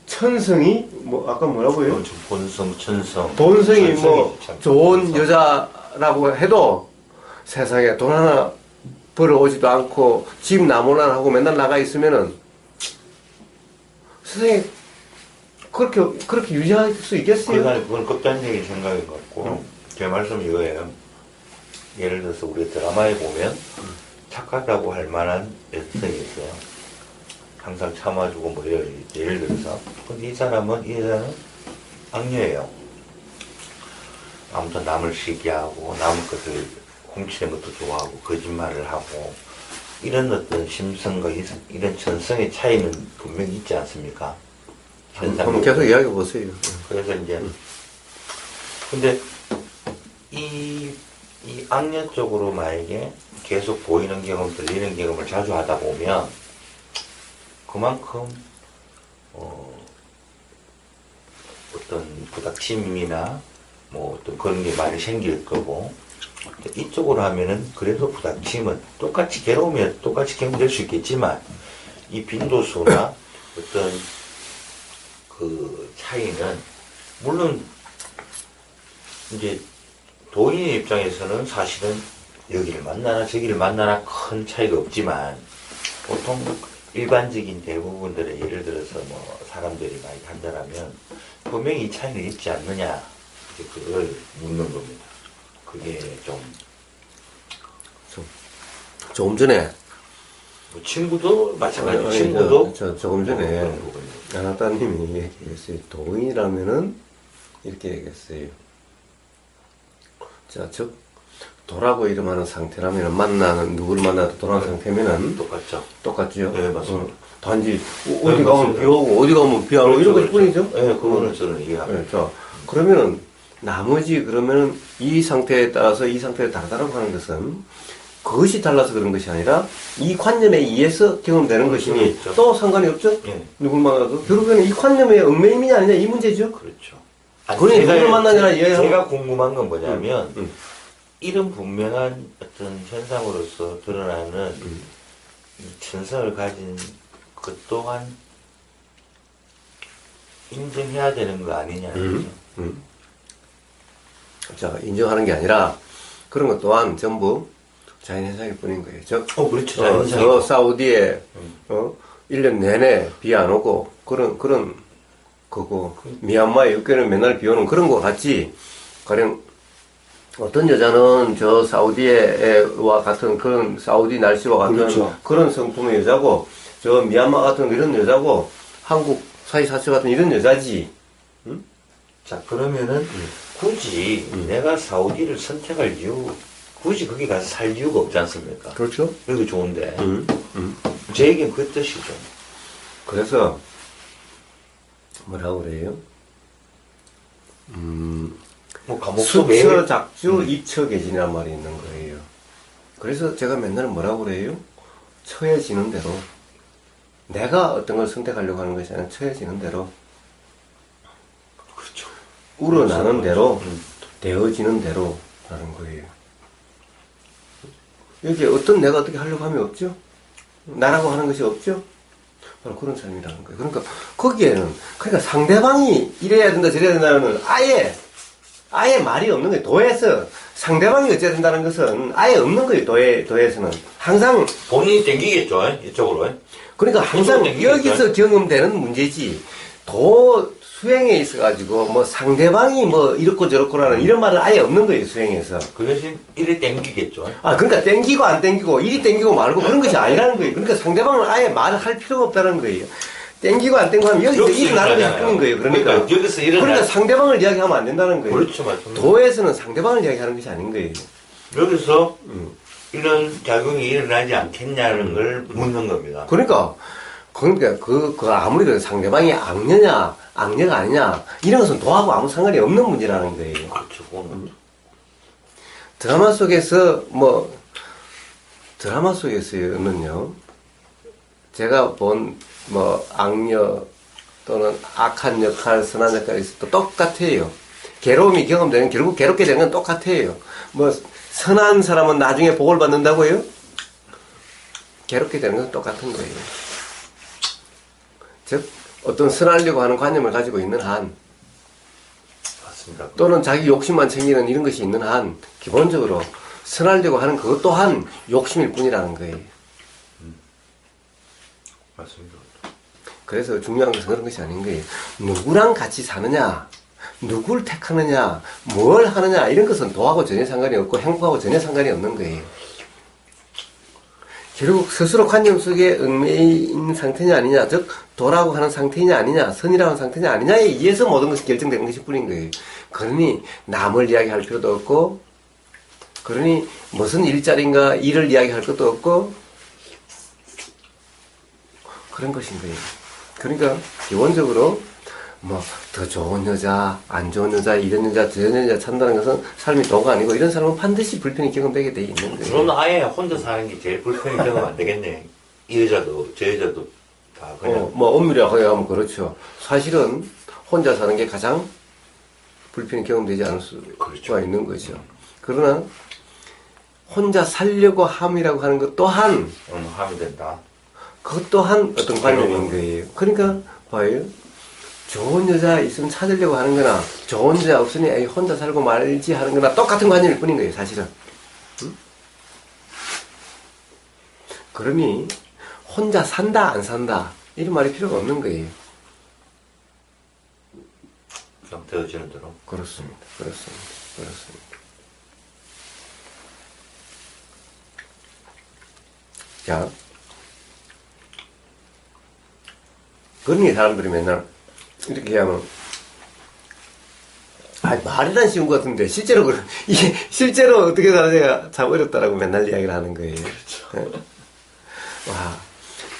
천성이 뭐 아까 뭐라고요? 본성, 천성. 본성이 뭐 참 좋은 본성. 여자라고 해도 세상에 돈 하나 벌어오지도 않고 집 나몰라 하고 맨날 나가 있으면은 세상에 그렇게 유지할 수 있겠어요? 그건 극단적인 생각인 것 같고 제 말씀은 이거예요. 예를 들어서 우리 드라마에 보면 착하다고 할 만한 여성이 있어요. 항상 참아주고 뭐 예를 들어서 근데 이 여자는 악녀예요. 아무튼 남을 시기하고 남의 것을 훔치는 것도 좋아하고 거짓말을 하고 이런 어떤 심성과 이런 천성의 차이는 분명히 있지 않습니까? 한번 계속 이야기해 보세요. 그래서 이제 근데 이 악녀 쪽으로 만약에 계속 보이는 경험, 들리는 경험을 자주 하다 보면 그만큼 어떤 부닥침이나 뭐 어떤 그런 게 많이 생길 거고 이쪽으로 하면은 그래도 부닥침은 똑같이 괴로우면 똑같이 경험될 수 있겠지만 이 빈도수나 어떤 그 차이는 물론 이제 도인의 입장에서는 사실은 여기를 만나나 저기를 만나나 큰 차이가 없지만 보통 일반적인 대부분들의 예를 들어서 뭐 사람들이 많이 간다라면 분명히 이 차이는 있지 않느냐 이제 그걸 묻는 겁니다. 그게 조금 전에 뭐 친구도 마찬가지. 친구도 조금 전에 아나타님이 얘기했어요. 도인이라면은 이렇게 얘기했어요. 자, 즉 도라고 이름하는 상태라면 누구를 만나도 도라는 상태면은 똑같죠. 네, 맞습니다. 단지 어디 가면 비 오고 어디 가면 비 안 오고 이런 것뿐이죠. 네, 그거는 저는 이해합니다. 네, 자, 그러면은 나머지 그러면은 이 상태에 따라서 이 상태가 다르다고 하는 것은 그것이 달라서 그런 것이 아니라 이 관념에 의해서 경험되는 것이니 있죠. 또 상관이 없죠. 네. 누굴 만나도 결국에는 이 관념의 얽매임이 아니냐 이 문제죠. 그렇죠. 아니, 그러니 누구를 만나느라 이해하고. 제가 궁금한 건 뭐냐면 이런 분명한 어떤 현상으로서 드러나는 이 천성을 가진 것 또한 인정해야 되는 거 아니냐. 자, 인정하는 게 아니라 그런 것 또한 전부 자연현상일 뿐인 거예요. 그렇죠. 저 사우디에 1년 내내 비 안 오고 그런 거고 미얀마에 6개월 맨날 비 오는 그런 거 같지. 가령 어떤 여자는 저 사우디와 같은 그런 사우디 날씨와 같은 그렇죠. 그런 성품의 여자고 저 미얀마 같은 이런 여자고 한국 사이사처 같은 이런 여자지. 자, 그러면은 굳이 내가 사우디를 선택할 이유, 굳이 거기 가서 살 이유가 없지 않습니까? 그렇죠. 여기 좋은데. 제 얘기는 그 뜻이죠. 그래서 뭐라고 그래요? 뭐 감옥도 매일 수처 작주 입처 계진이란 말이 있는 거예요. 그래서 제가 맨날 뭐라고 그래요? 처해지는 대로 내가 어떤 걸 선택하려고 하는 것이 아니라 처해지는 대로 그렇죠. 우러나는 대로 되어지는 대로 라는 거예요. 여기 어떤 내가 어떻게 하려고 하면 없죠? 나라고 하는 것이 없죠? 바로 그런 삶이라는 거예요. 그러니까 거기에는 그러니까 상대방이 이래야 된다 저래야 된다는 아예 말이 없는 거예요. 도에서 상대방이 어째야 된다는 것은 아예 없는 거예요. 도에서는 항상 본인이 땡기겠죠, 이쪽으로. 그러니까 항상 땡기겠죠. 여기서 경험되는 문제지 도 수행에 있어가지고 뭐 상대방이 뭐 이렇고 저렇고라는 이런 말은 아예 없는 거예요. 수행에서. 그 대신 이래 땡기겠죠. 그러니까 땡기고 안 땡기고 이리 땡기고 말고 그런 것이 아니라는 거예요. 그러니까 상대방은 아예 말을 할 필요가 없다는 거예요. 땡기고 안 땡기고 하면 여기서 일어나는 것이 뿐인 거예요. 그러니까 여기서 일어나. 그러니까 상대방을 이야기하면 안 된다는 거예요. 그렇죠, 맞습니다. 도에서는 상대방을 이야기하는 것이 아닌 거예요. 여기서 이런 작용이 일어나지 않겠냐는 걸 묻는 겁니다. 그러니까 그 아무리 그래도 상대방이 악녀냐 악녀가 아니냐 이런 것은 도하고 아무 상관이 없는 문제라는 거예요. 그렇죠, 그거는. 드라마 속에서는요 제가 본 뭐 악녀 또는 악한 역할 선한 역할이 있어도 똑같아요. 괴로움이 경험되는 결국 괴롭게 되는 건 똑같아요. 뭐 선한 사람은 나중에 복을 받는다고요? 괴롭게 되는 건 똑같은 거예요. 즉 어떤 선하려고 하는 관념을 가지고 있는 한 맞습니다. 또는 자기 욕심만 챙기는 이런 것이 있는 한 기본적으로 선하려고 하는 그것 또한 욕심일 뿐이라는 거예요. 맞습니다. 그래서 중요한 것은 그런 것이 아닌 거예요. 누구랑 같이 사느냐, 누구를 택하느냐, 뭘 하느냐 이런 것은 도하고 전혀 상관이 없고 행복하고 전혀 상관이 없는 거예요. 결국 스스로 관념 속에 얽매인 상태냐 아니냐, 즉 도라고 하는 상태냐 아니냐, 선이라고 하는 상태냐 아니냐에 의해서 모든 것이 결정되는 것이 뿐인 거예요. 그러니 남을 이야기할 필요도 없고 그러니 무슨 일자리인가 일을 이야기할 것도 없고 그런 것인 거예요. 그러니까 기본적으로 뭐 더 좋은 여자, 안 좋은 여자, 이런 여자, 저런 여자 찾는다는 것은 삶이 도가 아니고 이런 사람은 반드시 불편이 경험되게 돼 있는 거예요. 저는 아예 혼자 사는 게 제일 불편히 경험 안 되겠네. 이 여자도 저 여자도 다 그냥 뭐 엄밀하게 하면 그렇죠. 사실은 혼자 사는 게 가장 불편이 경험되지 않을 수가 그렇죠. 있는 거죠. 그러나 혼자 살려고 함이라고 하는 것 또한 하면 된다. 그것 또한 어떤 관념인 거예요. 그러니까 봐요. 좋은 여자 있으면 찾으려고 하는 거나 좋은 여자 없으니 에이, 혼자 살고 말지 하는 거나 똑같은 관념일 뿐인 거예요. 사실은. 응? 그러니 혼자 산다 안 산다 이런 말이 필요가 없는 거예요. 그냥 되어지는 대로. 그렇습니다. 그렇습니다. 자, 그러니 사람들이 맨날 이렇게 하면 말이란 쉬운 것 같은데 실제로 이게 실제로 어떻게 사느냐가 참 어렵다라고 맨날 이야기를 하는 거예요. 그렇죠. 와,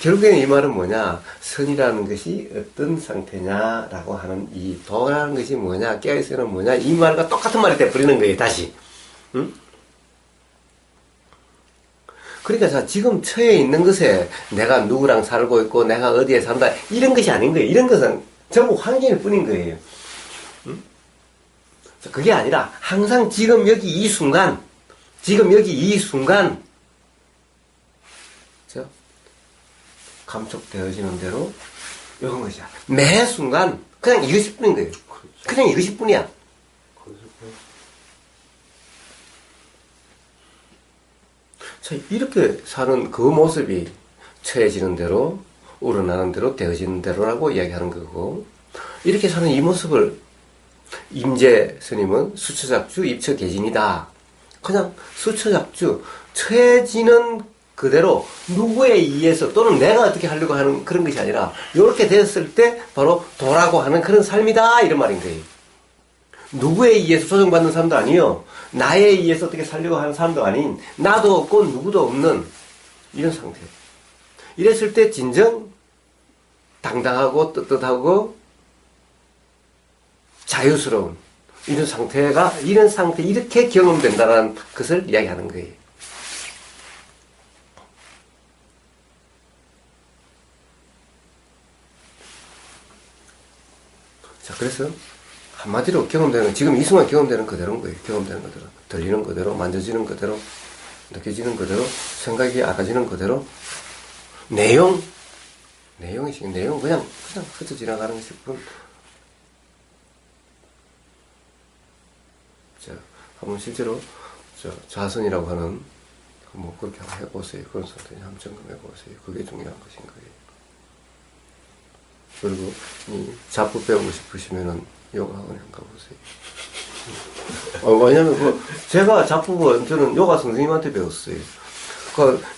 결국에는 이 말은 뭐냐? 선이라는 것이 어떤 상태냐라고 하는 이 도라는 것이 뭐냐? 깨어있어는 뭐냐? 이 말과 똑같은 말이 돼버리는 거예요. 다시. 응? 그러니까 자 지금 처해 있는 것에 내가 누구랑 살고 있고 내가 어디에 산다 이런 것이 아닌 거예요. 이런 것은 전부 환경일 뿐인 거예요. 응? 그게 아니라 항상 지금 여기 이 순간, 저 감촉되어지는 대로 이런 것이야. 매 순간 그냥 이것일 뿐인 거예요. 그냥 이것일 뿐이야. 자, 이렇게 사는 그 모습이 처해지는 대로, 우러나는 대로, 되어지는 대로라고 이야기하는 거고, 이렇게 사는 이 모습을 임재 스님은 수처작주 입처계진이다. 그냥 수처작주, 처해지는 그대로 누구에 의해서 또는 내가 어떻게 하려고 하는 그런 것이 아니라 이렇게 됐을 때 바로 도라고 하는 그런 삶이다 이런 말인 거예요. 누구에 의해서 조정받는 사람도 아니요, 나에 의해서 어떻게 살려고 하는 사람도 아닌, 나도 없고 누구도 없는 이런 상태. 이랬을 때 진정 당당하고 떳떳하고 자유스러운 이런 상태가, 이런 상태, 이렇게 경험된다는 것을 이야기하는 거예요. 자, 그래서 한마디로 경험되는 건 지금 이 순간 경험되는 그대로인 거예요. 경험되는 그대로, 들리는 그대로, 만져지는 그대로, 느껴지는 그대로, 생각이 알아지는 그대로, 내용 그냥 흩어 지나가는 것이 뿐. 자, 한번 실제로 자선이라고 하는 뭐 그렇게 한번 해보세요. 그런 상태 한번 점검해보세요. 그게 중요한 것인 거예요. 그리고 이 잡부 배우고 싶으시면은 요가학원에 한번 가보세요. 왜냐면 제가 잡부는 저는 요가 선생님한테 배웠어요.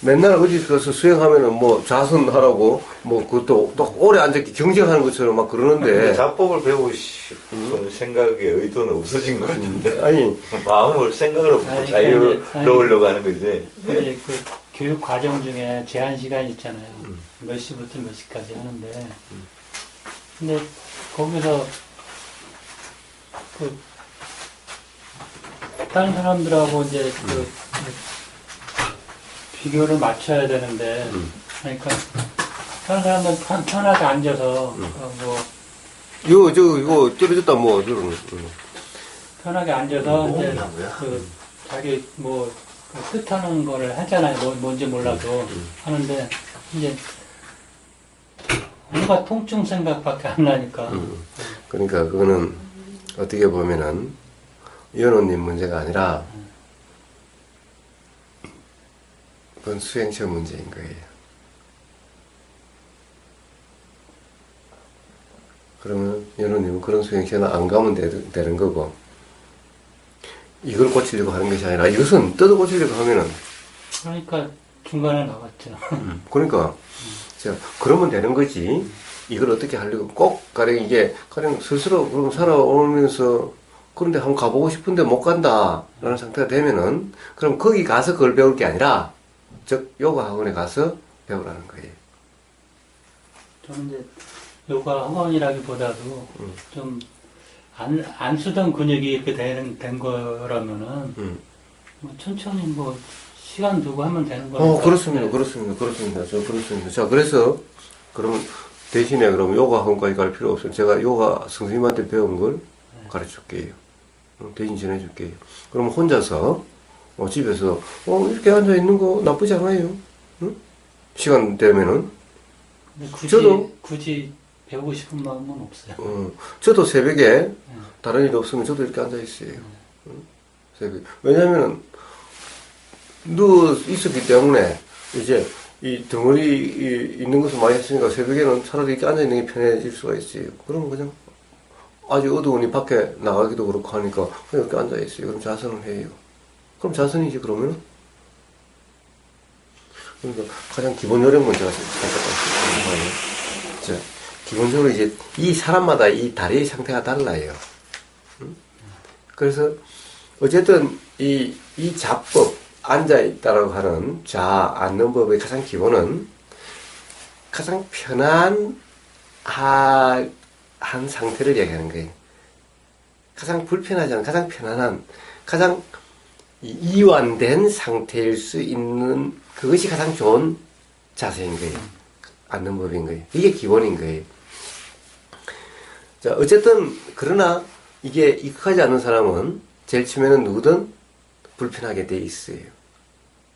맨날 어디 가서 수행하면은 뭐 자선하라고 뭐 그것도 또 오래 앉아있기 경쟁하는 것처럼 막 그러는데 잡법을 배우고 싶은 생각의 의도는 없어진 것 같은데. 아니 마음을 생각을 없고 자유로우려고 하는 거지. 근데 그 교육 과정 중에 제한 시간이 있잖아요. 몇 시부터 몇 시까지 하는데. 근데 거기서 다른 사람들하고 이제 비교를 맞춰야 되는데, 그러니까 다른 사람은 편하게 앉아서 이거 떨어졌다 뭐 저런 편하게 앉아서 이제 자기 뜻하는 거를 하잖아요. 뭔지 몰라도 하는데 이제 뭔가 통증 생각밖에 안 나니까. 그러니까 그거는 어떻게 보면은 연호님 문제가 아니라 그건 수행처 문제인 거예요. 그러면 연호님은 그런 수행처는 안 가면 되는 거고, 이걸 고치려고 하는 것이 아니라 이것은 뜯어 고치려고 하면은 그러니까 중간에 나왔죠. 그러니까 자, 그러면 되는 거지. 이걸 어떻게 하려고 꼭 가령 이게 가령 스스로 그럼 살아오면서 그런데 한번 가보고 싶은데 못 간다라는 상태가 되면은 그럼 거기 가서 그걸 배울 게 아니라 즉 요가 학원에 가서 배우라는 거예요. 저는 이제 요가 학원이라기보다도 좀 안 쓰던 근육이 이렇게 된 거라면은 뭐 천천히 시간 두고 하면 되는 거니까. 그렇습니다. 자, 그래서 그러면 대신에 그러면 요가 학원까지 갈 필요 없어요. 제가 요가 선생님한테 배운 걸 가르쳐줄게요. 대신 전해줄게요. 그럼 혼자서 집에서 이렇게 앉아 있는 거 나쁘지 않아요. 응? 시간 되면은. 근데 굳이 배우고 싶은 마음은 없어요. 저도 새벽에 다른 일 없으면 저도 이렇게 앉아 있어요. 새벽에. 왜냐면은 누워 있었기 때문에 이제 이 덩어리 있는 것을 많이 했으니까 새벽에는 차라리 이렇게 앉아 있는 게 편해질 수가 있어요. 그러면 그냥 아직 어두우니 밖에 나가기도 그렇고 하니까 그냥 이렇게 앉아 있어요. 그럼 자선을 해요. 그럼 자선이지 그러면은. 그러니까 가장 기본 요령은 제가 생각했어요. 기본적으로 이제 이 사람마다 이 다리의 상태가 달라요. 그래서 어쨌든 이 잡법, 앉아있다라고 하는 앉는 법의 가장 기본은 가장 편한 한 상태를 얘기하는 거예요. 가장 불편하지 않은, 가장 편안한, 가장 이완된 상태일 수 있는 그것이 가장 좋은 자세인 거예요. 앉는 법인 거예요. 이게 기본인 거예요. 자, 어쨌든 그러나 이게 익숙하지 않은 사람은 제일 처음에는 누구든 불편하게 돼 있어요.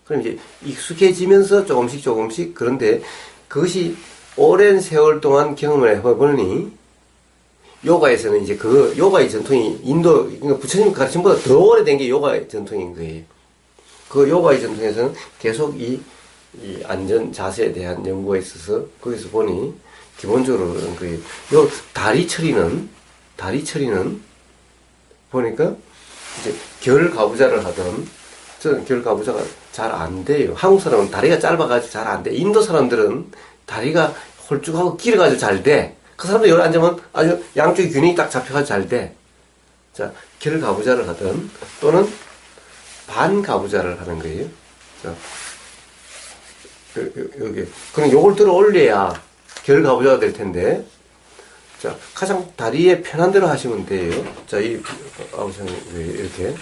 그럼 이제 익숙해지면서 조금씩 그런데 그것이 오랜 세월 동안 경험을 해보니 요가에서는 이제 그 요가의 전통이 인도 그러니까 부처님 가르침보다 더 오래된 게 요가의 전통인 거예요. 그 요가의 전통에서는 계속 이 안전 자세에 대한 연구가 있어서 거기서 보니 기본적으로는 요 다리 처리는 보니까 이제 결 가부좌를 하던 저는 결 가부좌가 잘 안 돼요. 한국 사람은 다리가 짧아가지고 잘 안 돼. 인도 사람들은 다리가 홀쭉하고 길어가지고 잘 돼. 그 사람들 여기 앉으면 아주 양쪽에 균형이 딱 잡혀가지고 잘 돼. 자, 결 가부좌를 하든 또는 반 가부좌를 하는 거예요. 자, 여기. 그럼 요걸 들어 올려야 결 가부좌가 될 텐데. 자, 가장 다리에 편한 대로 하시면 돼요. 자, 이렇게.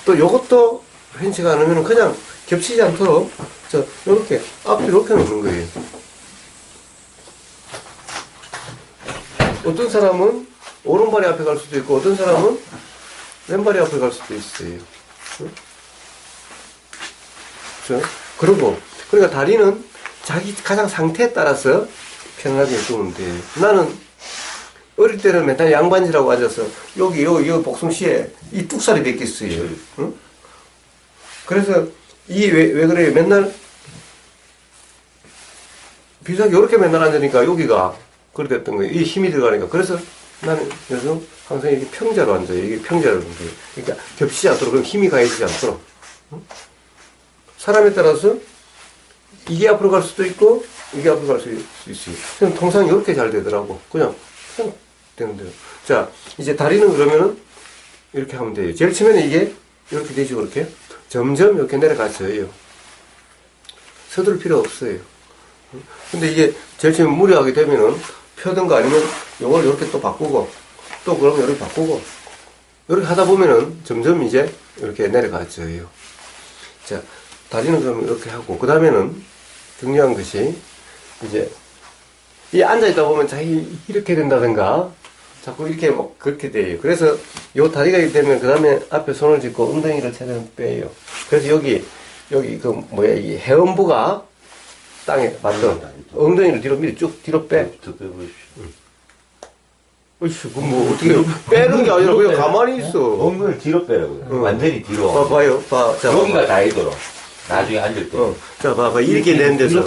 또 요것도 흔치가 않으면 그냥 겹치지 않도록, 자, 요렇게, 앞에 이렇게 놓는 거예요. 어떤 사람은 오른발이 앞에 갈 수도 있고, 어떤 사람은 왼발이 앞에 갈 수도 있어요. 그렇죠? 그러니까 다리는 자기 가장 상태에 따라서 편하게 두면 돼요. 나는 어릴 때는 맨날 양반지라고 앉아서 여기 복숭시에 이 뚝살이 몇 개 있어요. 응? 그래서 왜 그래요? 맨날 비슷하게 이렇게 맨날 앉으니까 여기가 그렇게 됐던 거예요. 이 힘이 들어가니까. 그래서 나는 요즘 항상 이렇게 평자로 앉아요. 이게 평자로 앉아요. 그러니까 겹치지 않도록, 그럼 힘이 가해지지 않도록. 응? 사람에 따라서 이게 앞으로 갈 수도 있고 이게 앞으로 갈 수 있어요. 그냥 통상 이렇게 잘 되더라고. 그냥 되는데요. 자, 이제 다리는 그러면은 이렇게 하면 돼요. 제일 처음에는 이게 이렇게 되죠. 그렇게 점점 이렇게 내려가져요. 서둘 필요 없어요. 근데 이게 제일 처음에 무리하게 되면은 펴든가 아니면 이걸 이렇게 또 바꾸고 또 그러면 이렇게 바꾸고 이렇게 하다 보면은 점점 이제 이렇게 내려가져요. 자, 다리는 그러면 이렇게 하고 그 다음에는 중요한 것이 이제 이 앉아있다 보면 자기 이렇게 된다든가 자꾸 이렇게 뭐 그렇게 돼요. 그래서 요 다리가 이렇게 되면 그 다음에 앞에 손을 짚고 엉덩이를 최대한 빼요. 그래서 여기 이 회음부가 땅에 맞죠? 엉덩이를 미리 쭉 뒤로 빼. 더 빼보십시오. 어이씨, 뭐 어떻게 빼는 게 아니라 그냥 가만히 있어. 엉덩이를 뒤로 빼라고요. 완전히 뒤로. 봐봐요. 자, 여기가 다이도록. 나중에 앉을 때. 자, 봐봐. 이렇게 된 데서.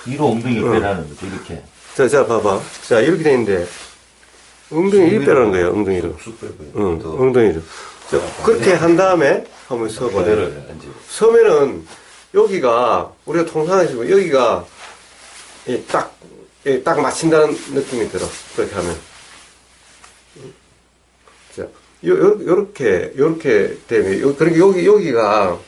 뒤로 엉덩이를 빼라는 거죠. 이렇게. 자, 봐봐. 자, 이렇게 돼 있는데, 엉덩이 이렇게 빼라는 거예요, 엉덩이로. 쑥 빼고요. 응, 엉덩이로. 자, 그렇게 한 다음에 한번 서봐요. 그대로 앉아요. 서면은, 여기가, 우리가 통상에서 여기가, 딱 맞춘다는 느낌이 들어. 그렇게 하면. 자, 요렇게 되면, 그러니까 여기가,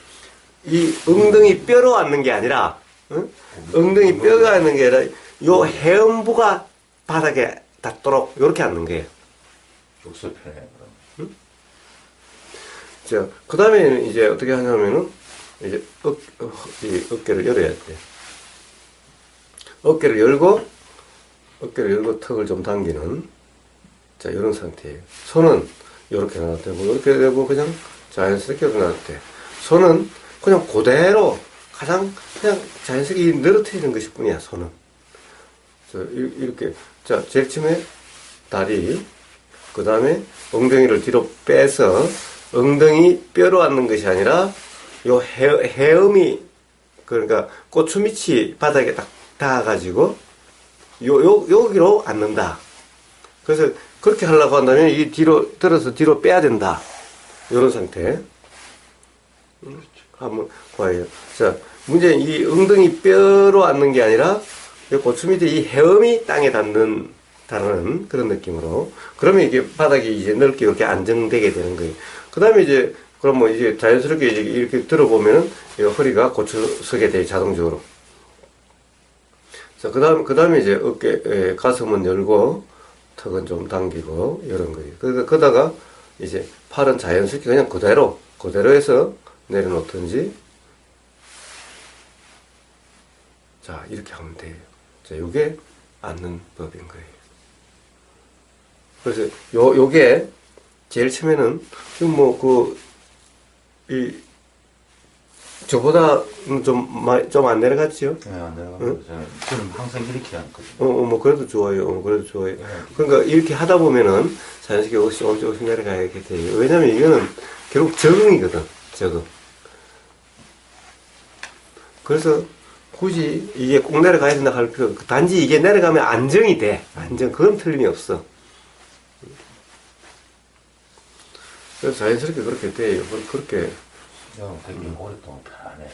이 엉덩이 뼈로 앉는 게 아니라, 응? 엉덩이 뼈가 앉는 게 아니라, 요 해음부가 바닥에 닿도록 요렇게 앉는 거예요. 욕설 편해요. 자, 그 다음에는 이제 어떻게 하냐면은, 이제 이 어깨를 열어야 돼. 어깨를 열고 턱을 좀 당기는, 자, 이런 상태예요. 손은 요렇게 놔두고, 이렇게 되고, 그냥 자연스럽게 놔두고, 손은 그냥 그대로 그냥 자연스럽게 늘어뜨리는 것일 뿐이야, 손은. 자, 이렇게. 자, 제일 처음에 다리, 그 다음에 엉덩이를 뒤로 빼서 엉덩이 뼈로 앉는 것이 아니라 요 해음이, 그러니까 꼬추밑이 바닥에 딱 닿아가지고 여기로 앉는다. 그래서 그렇게 하려고 한다면 이 뒤로 빼야 된다. 요런 상태. 한번 봐요. 자, 문제는 이 엉덩이 뼈로 앉는 게 아니라 고추 밑에 이 해음이 땅에 닿는 그런 느낌으로. 그러면 이게 바닥이 이제 넓게 이렇게 안정되게 되는 거예요. 그 다음에 이제, 그럼 뭐 이제 자연스럽게 이제 이렇게 들어보면은 허리가 고추서게 돼요, 자동적으로. 자, 그 다음에 이제 가슴은 열고, 턱은 좀 당기고, 이런 거예요. 그러다가 이제 팔은 자연스럽게 그냥 그대로 해서 내려놓든지. 자, 이렇게 하면 돼요. 자, 요게 앉는 법인 거예요. 그래서 요게 제일 처음에는 지금 저보다 좀 안 내려갔지요? 네, 안 내려가고 저는 항상 이렇게 하거든요. 뭐 그래도 좋아요. 그래도 좋아요. 그러니까 이렇게 하다 보면은 자연스럽게 조금씩 내려가게 돼요. 왜냐면 이거는 결국 적응이거든. 적응. 그래서 굳이 이게 꼭 내려가야 된다 할 필요 없고, 단지 이게 내려가면 안정이 돼. 안정. 그건 틀림이 없어. 그래서 자연스럽게 그렇게 돼요. 그렇게. 되게 오랫동안 편안해.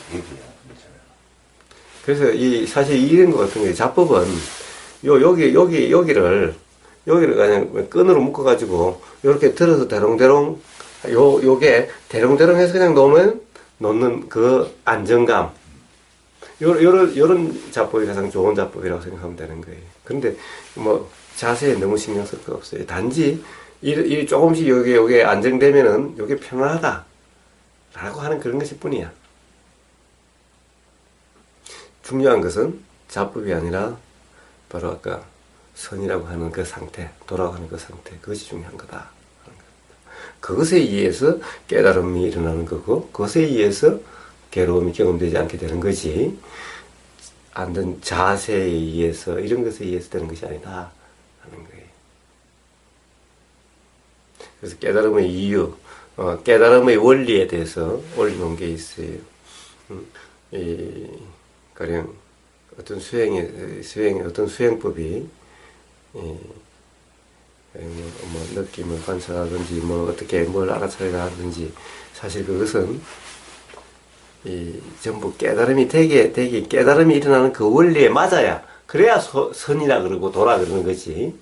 여기야, 괜찮아요. 그래서 사실 이런 것 같은 게 자법은 여기를 그냥 끈으로 묶어가지고 요렇게 들어서 대롱대롱 요게 대롱대롱 해서 그냥 놓는 그 안정감. 요런 자법이 가장 좋은 자법이라고 생각하면 되는 거예요. 그런데 뭐 자세에 너무 신경 쓸 거 없어요. 단지 이 조금씩 요게 안정되면은 요게 편안하다 라고 하는 그런 것일 뿐이야. 중요한 것은 자법이 아니라 바로 아까 선이라고 하는 그 상태, 돌아가는 그 상태, 그것이 중요한 거다. 그것에 의해서 깨달음이 일어나는 거고, 그것에 의해서 괴로움이 경험되지 않게 되는 거지, 앉은 자세에 의해서, 이런 것에 의해서 되는 것이 아니다 하는 거예요. 그래서 깨달음의 이유, 깨달음의 원리에 대해서 올려놓은 게 있어요. 가령 어떤 어떤 수행법이 뭐 느낌을 관찰하든지 뭐 어떻게 뭘 알아차리라 하든지, 사실 그것은 전부 깨달음이 깨달음이 일어나는 그 원리에 맞아야, 그래야 선이라 그러고 도라 그러는 거지.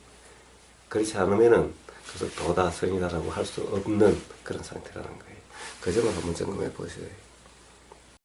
그렇지 않으면은 그래서 도다 선이다라고 할 수 없는 그런 상태라는 거예요. 그 점을 한번 점검해 보세요.